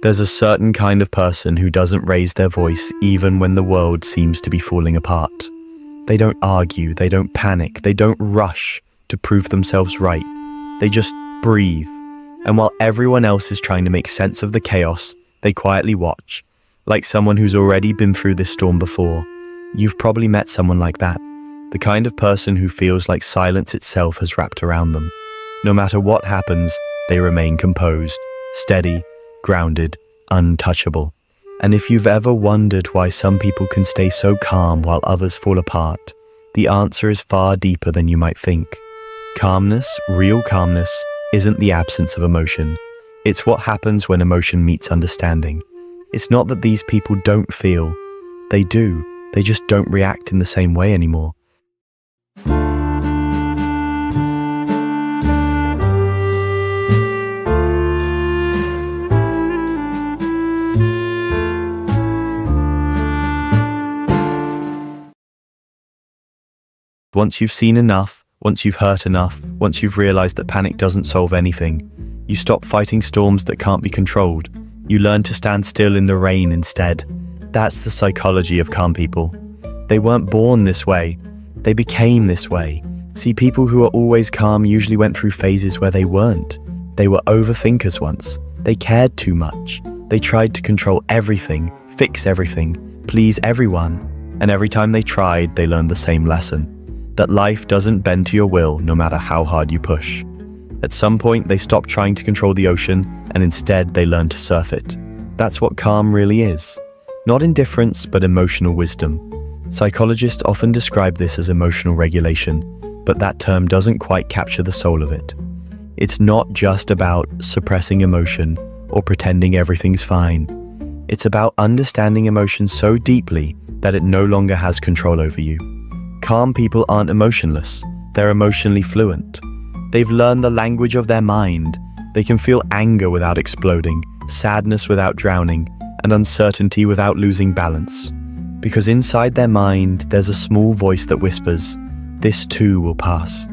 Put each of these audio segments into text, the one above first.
There's a certain kind of person who doesn't raise their voice even when the world seems to be falling apart. They don't argue, they don't panic, they don't rush to prove themselves right. They just breathe. And while everyone else is trying to make sense of the chaos, they quietly watch, like someone who's already been through this storm before. You've probably met someone like that, the kind of person who feels like silence itself has wrapped around them. No matter what happens, they remain composed, steady, grounded, untouchable. And if you've ever wondered why some people can stay so calm while others fall apart, the answer is far deeper than you might think. Calmness, real calmness, isn't the absence of emotion. It's what happens when emotion meets understanding. It's not that these people don't feel. They do. They just don't react in the same way anymore. Once you've seen enough, once you've hurt enough, once you've realized that panic doesn't solve anything, you stop fighting storms that can't be controlled. You learn to stand still in the rain instead. That's the psychology of calm people. They weren't born this way. They became this way. See, people who are always calm usually went through phases where they weren't. They were overthinkers once. They cared too much. They tried to control everything, fix everything, please everyone. And every time they tried, they learned the same lesson. That life doesn't bend to your will no matter how hard you push. At some point, they stopped trying to control the ocean and instead they learned to surf it. That's what calm really is. Not indifference, but emotional wisdom. Psychologists often describe this as emotional regulation, but that term doesn't quite capture the soul of it. It's not just about suppressing emotion or pretending everything's fine. It's about understanding emotion so deeply that it no longer has control over you. Calm people aren't emotionless, they're emotionally fluent. They've learned the language of their mind. They can feel anger without exploding, sadness without drowning, and uncertainty without losing balance. Because inside their mind, there's a small voice that whispers, "This too will pass."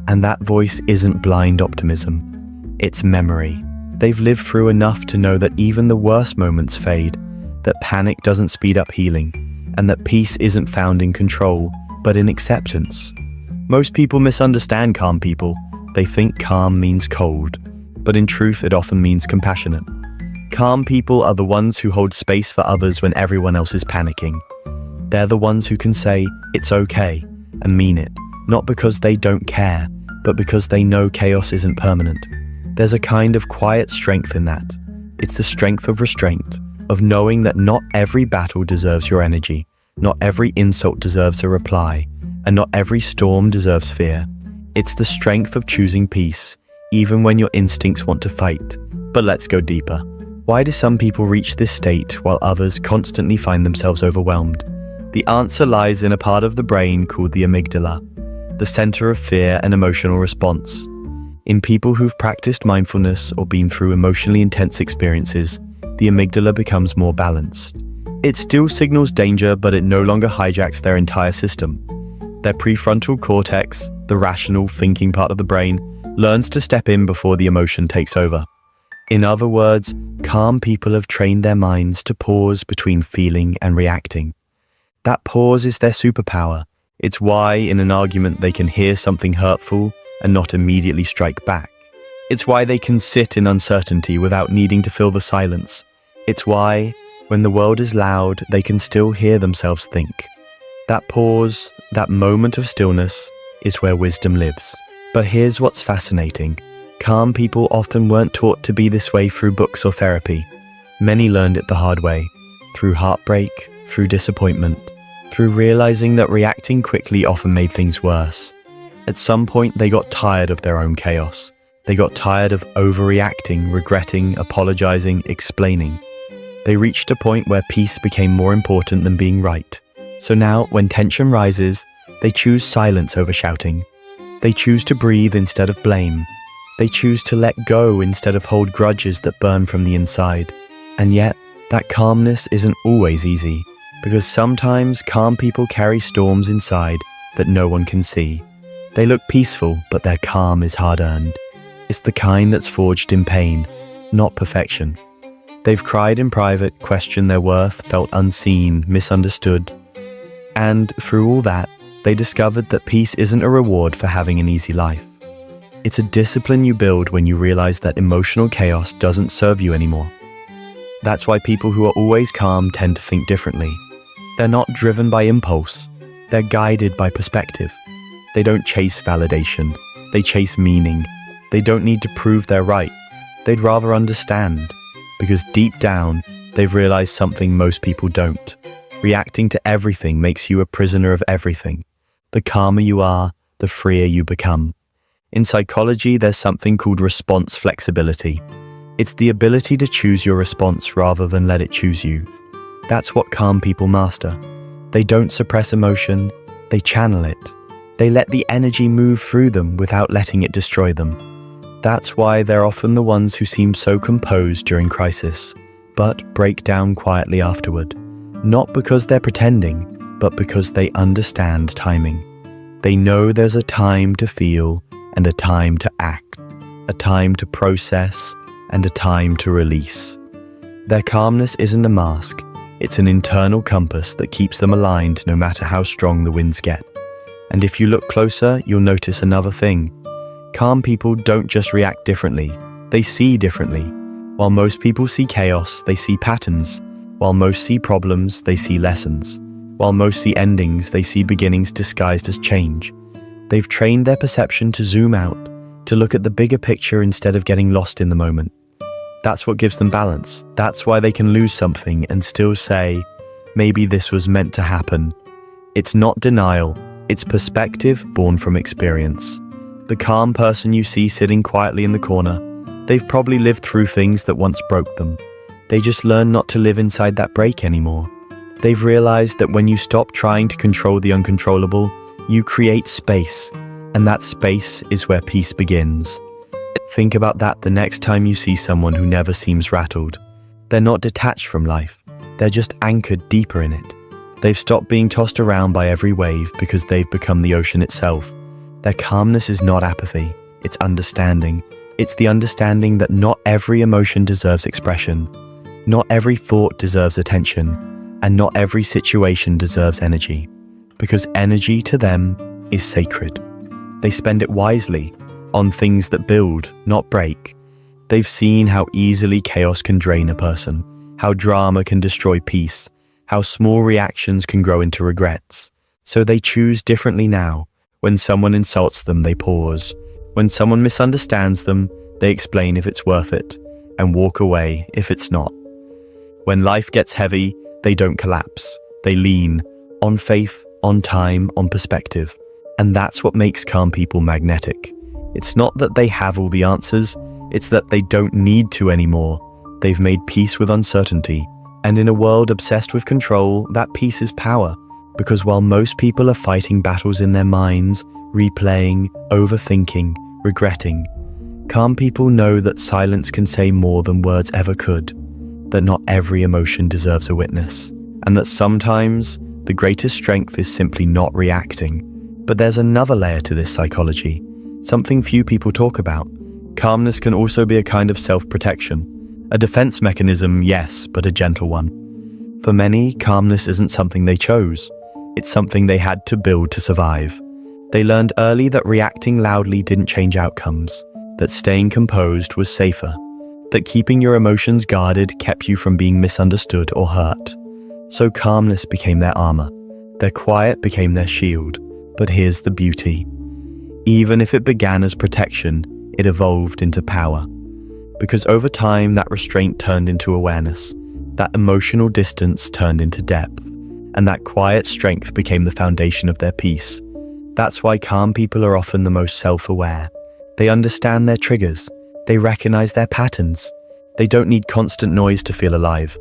And that voice isn't blind optimism, it's memory. They've lived through enough to know that even the worst moments fade, that panic doesn't speed up healing, and that peace isn't found in control, but in acceptance. Most people misunderstand calm people. They think calm means cold, but in truth it often means compassionate. Calm people are the ones who hold space for others when everyone else is panicking. They're the ones who can say, "It's okay," and mean it, not because they don't care, but because they know chaos isn't permanent. There's a kind of quiet strength in that. It's the strength of restraint, of knowing that not every battle deserves your energy. Not every insult deserves a reply, and not every storm deserves fear. It's the strength of choosing peace, even when your instincts want to fight. But let's go deeper. Why do some people reach this state while others constantly find themselves overwhelmed? The answer lies in a part of the brain called the amygdala, the center of fear and emotional response. In people who've practiced mindfulness or been through emotionally intense experiences, the amygdala becomes more balanced. It still signals danger, but it no longer hijacks their entire system. Their prefrontal cortex, the rational thinking part of the brain, learns to step in before the emotion takes over. In other words, calm people have trained their minds to pause between feeling and reacting. That pause is their superpower. It's why, in an argument, they can hear something hurtful and not immediately strike back. It's why they can sit in uncertainty without needing to fill the silence. It's why, when the world is loud, they can still hear themselves think. That pause, that moment of stillness, is where wisdom lives. But here's what's fascinating. Calm people often weren't taught to be this way through books or therapy. Many learned it the hard way, through heartbreak, through disappointment, through realizing that reacting quickly often made things worse. At some point, they got tired of their own chaos. They got tired of overreacting, regretting, apologizing, explaining. They reached a point where peace became more important than being right. So now, when tension rises, they choose silence over shouting. They choose to breathe instead of blame. They choose to let go instead of hold grudges that burn from the inside. And yet, that calmness isn't always easy, because sometimes calm people carry storms inside that no one can see. They look peaceful, but their calm is hard-earned. It's the kind that's forged in pain, not perfection. They've cried in private, questioned their worth, felt unseen, misunderstood. And through all that, they discovered that peace isn't a reward for having an easy life. It's a discipline you build when you realize that emotional chaos doesn't serve you anymore. That's why people who are always calm tend to think differently. They're not driven by impulse. They're guided by perspective. They don't chase validation. They chase meaning. They don't need to prove they're right. They'd rather understand. Because deep down, they've realized something most people don't. Reacting to everything makes you a prisoner of everything. The calmer you are, the freer you become. In psychology, there's something called response flexibility. It's the ability to choose your response rather than let it choose you. That's what calm people master. They don't suppress emotion, they channel it. They let the energy move through them without letting it destroy them. That's why they're often the ones who seem so composed during crisis, but break down quietly afterward. Not because they're pretending, but because they understand timing. They know there's a time to feel and a time to act, a time to process and a time to release. Their calmness isn't a mask, it's an internal compass that keeps them aligned no matter how strong the winds get. And if you look closer, you'll notice another thing. Calm people don't just react differently, they see differently. While most people see chaos, they see patterns. While most see problems, they see lessons. While most see endings, they see beginnings disguised as change. They've trained their perception to zoom out, to look at the bigger picture instead of getting lost in the moment. That's what gives them balance. That's why they can lose something and still say, maybe this was meant to happen. It's not denial, it's perspective born from experience. The calm person you see sitting quietly in the corner, they've probably lived through things that once broke them. They just learn not to live inside that break anymore. They've realized that when you stop trying to control the uncontrollable, you create space, and that space is where peace begins. Think about that the next time you see someone who never seems rattled. They're not detached from life, they're just anchored deeper in it. They've stopped being tossed around by every wave because they've become the ocean itself. Their calmness is not apathy, it's understanding. It's the understanding that not every emotion deserves expression, not every thought deserves attention, and not every situation deserves energy. Because energy to them is sacred. They spend it wisely, on things that build, not break. They've seen how easily chaos can drain a person, how drama can destroy peace, how small reactions can grow into regrets. So they choose differently now. When someone insults them, they pause. When someone misunderstands them, they explain if it's worth it, and walk away if it's not. When life gets heavy, they don't collapse. They lean on faith, on time, on perspective. And that's what makes calm people magnetic. It's not that they have all the answers, it's that they don't need to anymore. They've made peace with uncertainty. And in a world obsessed with control, that peace is power. Because while most people are fighting battles in their minds, replaying, overthinking, regretting, calm people know that silence can say more than words ever could. That not every emotion deserves a witness. And that sometimes, the greatest strength is simply not reacting. But there's another layer to this psychology. Something few people talk about. Calmness can also be a kind of self-protection. A defense mechanism, yes, but a gentle one. For many, calmness isn't something they chose. It's something they had to build to survive. They learned early that reacting loudly didn't change outcomes, that staying composed was safer, that keeping your emotions guarded kept you from being misunderstood or hurt. So calmness became their armor. Their quiet became their shield. But here's the beauty. Even if it began as protection, it evolved into power. Because over time, that restraint turned into awareness, that emotional distance turned into depth, and that quiet strength became the foundation of their peace. That's why calm people are often the most self-aware. They understand their triggers. They recognize their patterns. They don't need constant noise to feel alive.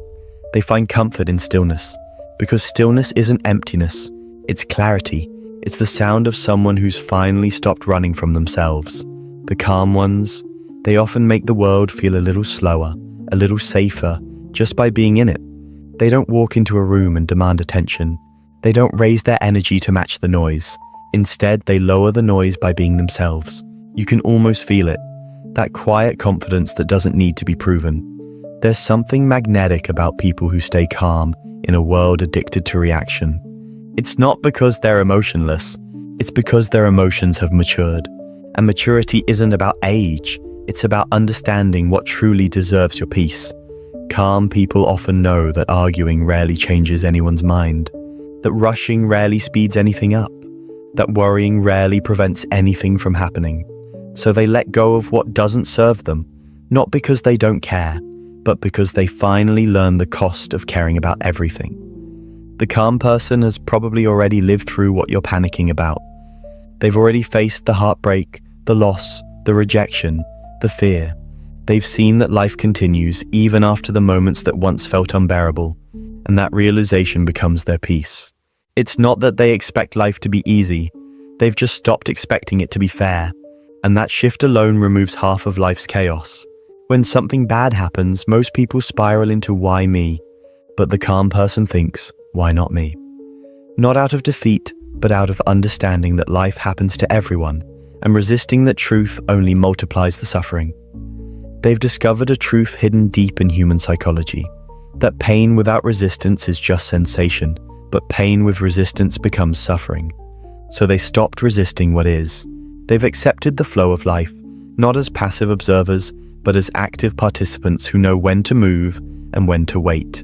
They find comfort in stillness, because stillness isn't emptiness, it's clarity. It's the sound of someone who's finally stopped running from themselves. The calm ones, they often make the world feel a little slower, a little safer, just by being in it. They don't walk into a room and demand attention. They don't raise their energy to match the noise. Instead, they lower the noise by being themselves. You can almost feel it. That quiet confidence that doesn't need to be proven. There's something magnetic about people who stay calm in a world addicted to reaction. It's not because they're emotionless, it's because their emotions have matured. And maturity isn't about age, it's about understanding what truly deserves your peace. Calm people often know that arguing rarely changes anyone's mind, that rushing rarely speeds anything up, that worrying rarely prevents anything from happening. So they let go of what doesn't serve them, not because they don't care, but because they finally learn the cost of caring about everything. The calm person has probably already lived through what you're panicking about. They've already faced the heartbreak, the loss, the rejection, the fear. They've seen that life continues even after the moments that once felt unbearable, and that realization becomes their peace. It's not that they expect life to be easy, they've just stopped expecting it to be fair, and that shift alone removes half of life's chaos. When something bad happens, most people spiral into why me, but the calm person thinks, why not me? Not out of defeat, but out of understanding that life happens to everyone, and resisting that truth only multiplies the suffering. They've discovered a truth hidden deep in human psychology, that pain without resistance is just sensation, but pain with resistance becomes suffering. So they stopped resisting what is. They've accepted the flow of life, not as passive observers, but as active participants who know when to move and when to wait.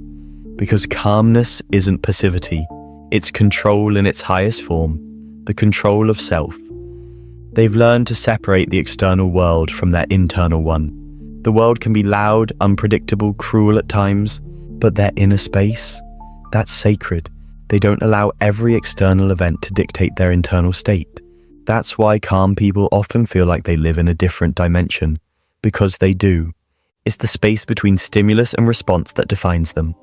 Because calmness isn't passivity, it's control in its highest form, the control of self. They've learned to separate the external world from their internal one. The world can be loud, unpredictable, cruel at times, but their inner space, that's sacred. They don't allow every external event to dictate their internal state. That's why calm people often feel like they live in a different dimension, because they do. It's the space between stimulus and response that defines them.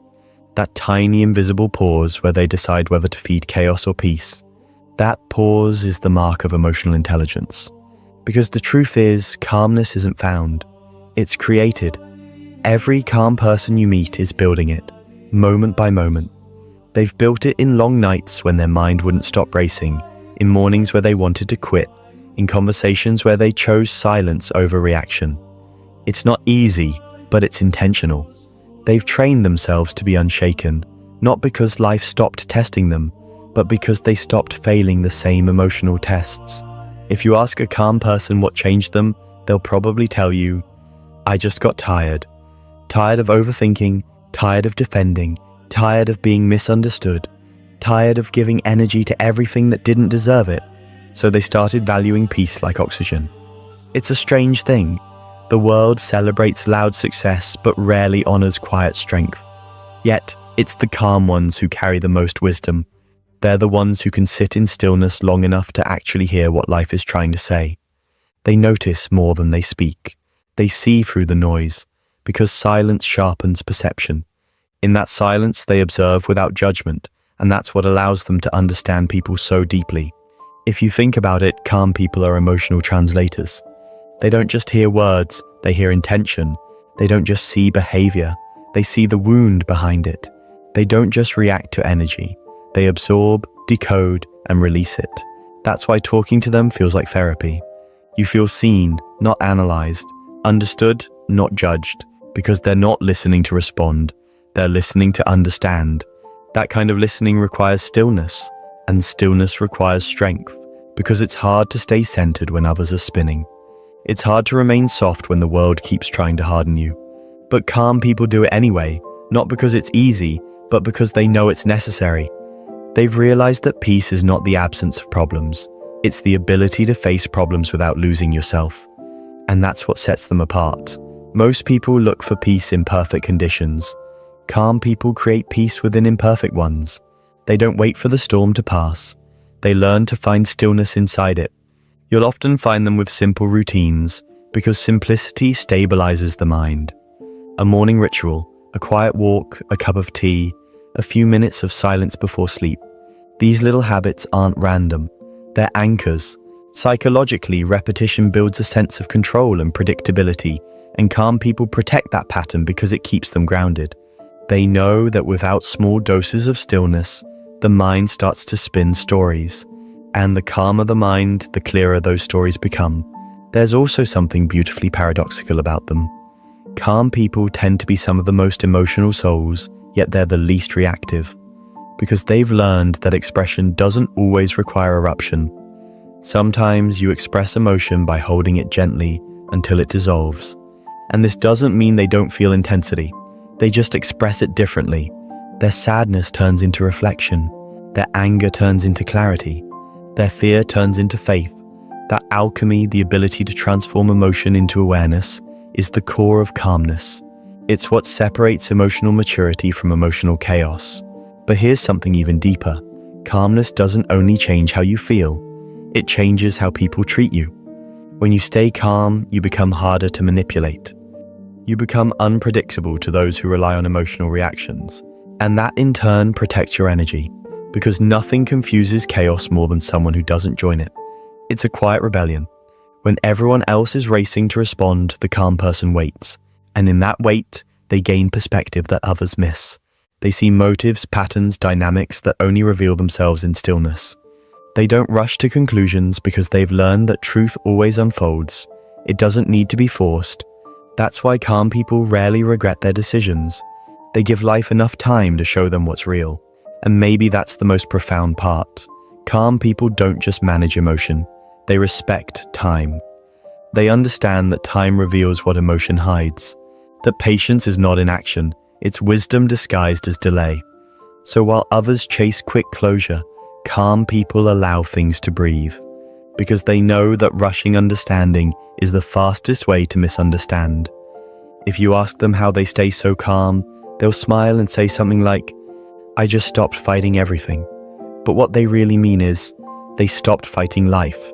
That tiny invisible pause where they decide whether to feed chaos or peace. That pause is the mark of emotional intelligence. Because the truth is, calmness isn't found. It's created. Every calm person you meet is building it, moment by moment. They've built it in long nights when their mind wouldn't stop racing, in mornings where they wanted to quit, in conversations where they chose silence over reaction. It's not easy, but it's intentional. They've trained themselves to be unshaken, not because life stopped testing them, but because they stopped failing the same emotional tests. If you ask a calm person what changed them, they'll probably tell you, I just got tired. Tired of overthinking, tired of defending, tired of being misunderstood, tired of giving energy to everything that didn't deserve it. So they started valuing peace like oxygen. It's a strange thing. The world celebrates loud success but rarely honors quiet strength. Yet, it's the calm ones who carry the most wisdom. They're the ones who can sit in stillness long enough to actually hear what life is trying to say. They notice more than they speak. They see through the noise, because silence sharpens perception. In that silence, they observe without judgment, and that's what allows them to understand people so deeply. If you think about it, calm people are emotional translators. They don't just hear words, they hear intention. They don't just see behavior, they see the wound behind it. They don't just react to energy, they absorb, decode, and release it. That's why talking to them feels like therapy. You feel seen, not analyzed, understood, not judged, because they're not listening to respond, they're listening to understand. That kind of listening requires stillness, and stillness requires strength, because it's hard to stay centered when others are spinning. It's hard to remain soft when the world keeps trying to harden you. But calm people do it anyway, not because it's easy, but because they know it's necessary. They've realized that peace is not the absence of problems, it's the ability to face problems without losing yourself. And that's what sets them apart. Most people look for peace in perfect conditions. Calm people create peace within imperfect ones. They don't wait for the storm to pass. They learn to find stillness inside it. You'll often find them with simple routines, because simplicity stabilizes the mind. A morning ritual, a quiet walk, a cup of tea, a few minutes of silence before sleep. These little habits aren't random. They're anchors. Psychologically, repetition builds a sense of control and predictability, and calm people protect that pattern because it keeps them grounded. They know that without small doses of stillness, the mind starts to spin stories. And the calmer the mind, the clearer those stories become. There's also something beautifully paradoxical about them. Calm people tend to be some of the most emotional souls, yet they're the least reactive, because they've learned that expression doesn't always require eruption. Sometimes you express emotion by holding it gently until it dissolves. And this doesn't mean they don't feel intensity. They just express it differently. Their sadness turns into reflection. Their anger turns into clarity. Their fear turns into faith. That alchemy, the ability to transform emotion into awareness, is the core of calmness. It's what separates emotional maturity from emotional chaos. But here's something even deeper. Calmness doesn't only change how you feel. It changes how people treat you. When you stay calm, you become harder to manipulate. You become unpredictable to those who rely on emotional reactions. And that in turn protects your energy, because nothing confuses chaos more than someone who doesn't join it. It's a quiet rebellion. When everyone else is racing to respond, the calm person waits. And in that wait, they gain perspective that others miss. They see motives, patterns, dynamics that only reveal themselves in stillness. They don't rush to conclusions because they've learned that truth always unfolds. It doesn't need to be forced. That's why calm people rarely regret their decisions. They give life enough time to show them what's real. And maybe that's the most profound part. Calm people don't just manage emotion. They respect time. They understand that time reveals what emotion hides. That patience is not inaction. It's wisdom disguised as delay. So while others chase quick closure, calm people allow things to breathe, because they know that rushing understanding is the fastest way to misunderstand. If you ask them how they stay so calm, they'll smile and say something like, "I just stopped fighting everything." But what they really mean is, they stopped fighting life.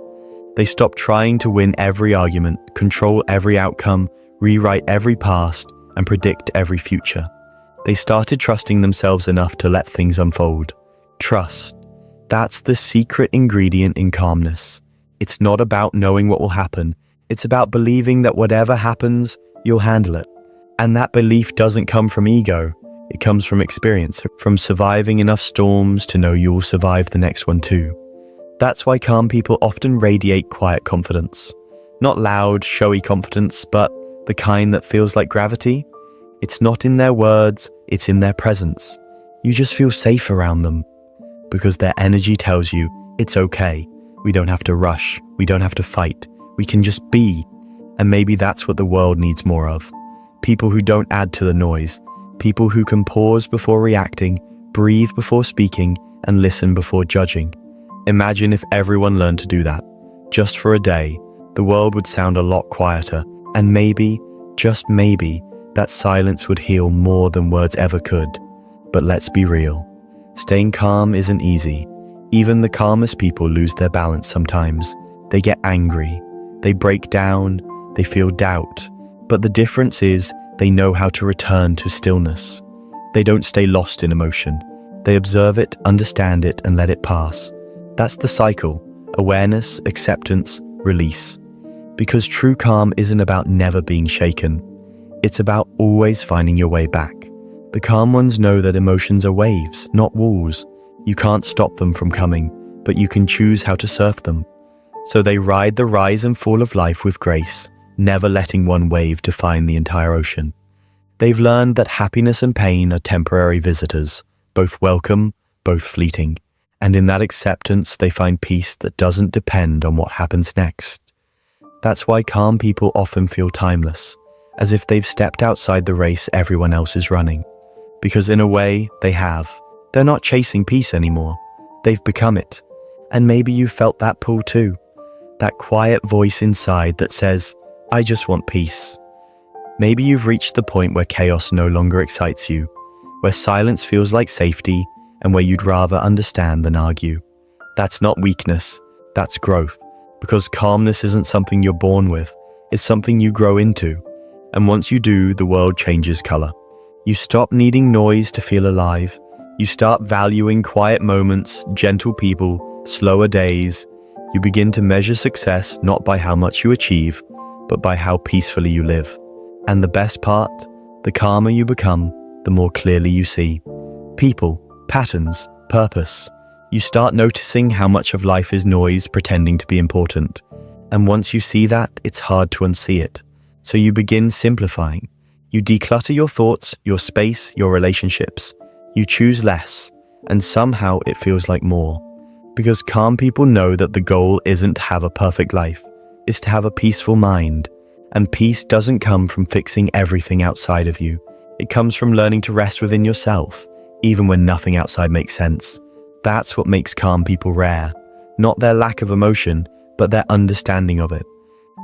They stopped trying to win every argument, control every outcome, rewrite every past, and predict every future. They started trusting themselves enough to let things unfold. Trust. That's the secret ingredient in calmness. It's not about knowing what will happen. It's about believing that whatever happens, you'll handle it. And that belief doesn't come from ego. It comes from experience, from surviving enough storms to know you'll survive the next one too. That's why calm people often radiate quiet confidence. Not loud, showy confidence, but the kind that feels like gravity. It's not in their words, it's in their presence. You just feel safe around them, because their energy tells you it's okay. We don't have to rush. We don't have to fight. We can just be. And maybe that's what the world needs more of. People who don't add to the noise. People who can pause before reacting, breathe before speaking, and listen before judging. Imagine if everyone learned to do that. Just for a day, the world would sound a lot quieter. And maybe, just maybe, that silence would heal more than words ever could. But let's be real. Staying calm isn't easy. Even the calmest people lose their balance sometimes. They get angry. They break down. They feel doubt. But the difference is they know how to return to stillness. They don't stay lost in emotion. They observe it, understand it, and let it pass. That's the cycle. Awareness, acceptance, release. Because true calm isn't about never being shaken. It's about always finding your way back. The calm ones know that emotions are waves, not walls. You can't stop them from coming, but you can choose how to surf them. So they ride the rise and fall of life with grace, never letting one wave define the entire ocean. They've learned that happiness and pain are temporary visitors, both welcome, both fleeting. And in that acceptance, they find peace that doesn't depend on what happens next. That's why calm people often feel timeless, as if they've stepped outside the race everyone else is running. Because in a way, they have. They're not chasing peace anymore. They've become it. And maybe you felt that pull too. That quiet voice inside that says, "I just want peace." Maybe you've reached the point where chaos no longer excites you, where silence feels like safety, and where you'd rather understand than argue. That's not weakness, that's growth. Because calmness isn't something you're born with, it's something you grow into. And once you do, the world changes color. You stop needing noise to feel alive. You start valuing quiet moments, gentle people, slower days. You begin to measure success not by how much you achieve, but by how peacefully you live. And the best part, the calmer you become, the more clearly you see. People, patterns, purpose. You start noticing how much of life is noise pretending to be important. And once you see that, it's hard to unsee it. So you begin simplifying. You declutter your thoughts, your space, your relationships. You choose less, and somehow it feels like more. Because calm people know that the goal isn't to have a perfect life, it's to have a peaceful mind. And peace doesn't come from fixing everything outside of you. It comes from learning to rest within yourself, even when nothing outside makes sense. That's what makes calm people rare. Not their lack of emotion, but their understanding of it.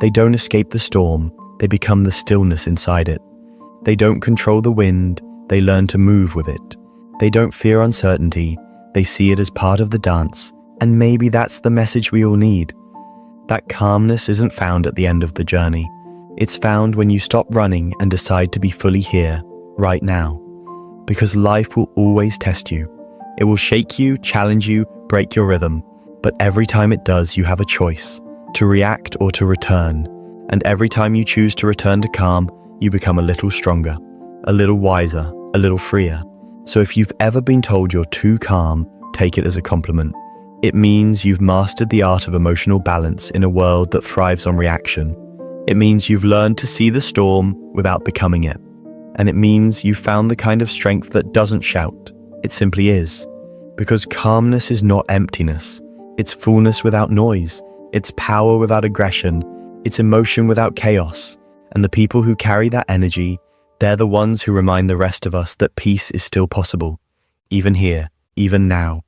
They don't escape the storm, they become the stillness inside it. They don't control the wind, they learn to move with it. They don't fear uncertainty, they see it as part of the dance. And maybe that's the message we all need. That calmness isn't found at the end of the journey. It's found when you stop running and decide to be fully here, right now. Because life will always test you. It will shake you, challenge you, break your rhythm. But every time it does, you have a choice, to react or to return. And every time you choose to return to calm, you become a little stronger, a little wiser, a little freer. So if you've ever been told you're too calm, take it as a compliment. It means you've mastered the art of emotional balance in a world that thrives on reaction. It means you've learned to see the storm without becoming it. And it means you've found the kind of strength that doesn't shout. It simply is. Because calmness is not emptiness. It's fullness without noise. It's power without aggression. It's emotion without chaos. And the people who carry that energy, they're the ones who remind the rest of us that peace is still possible. Even here, even now.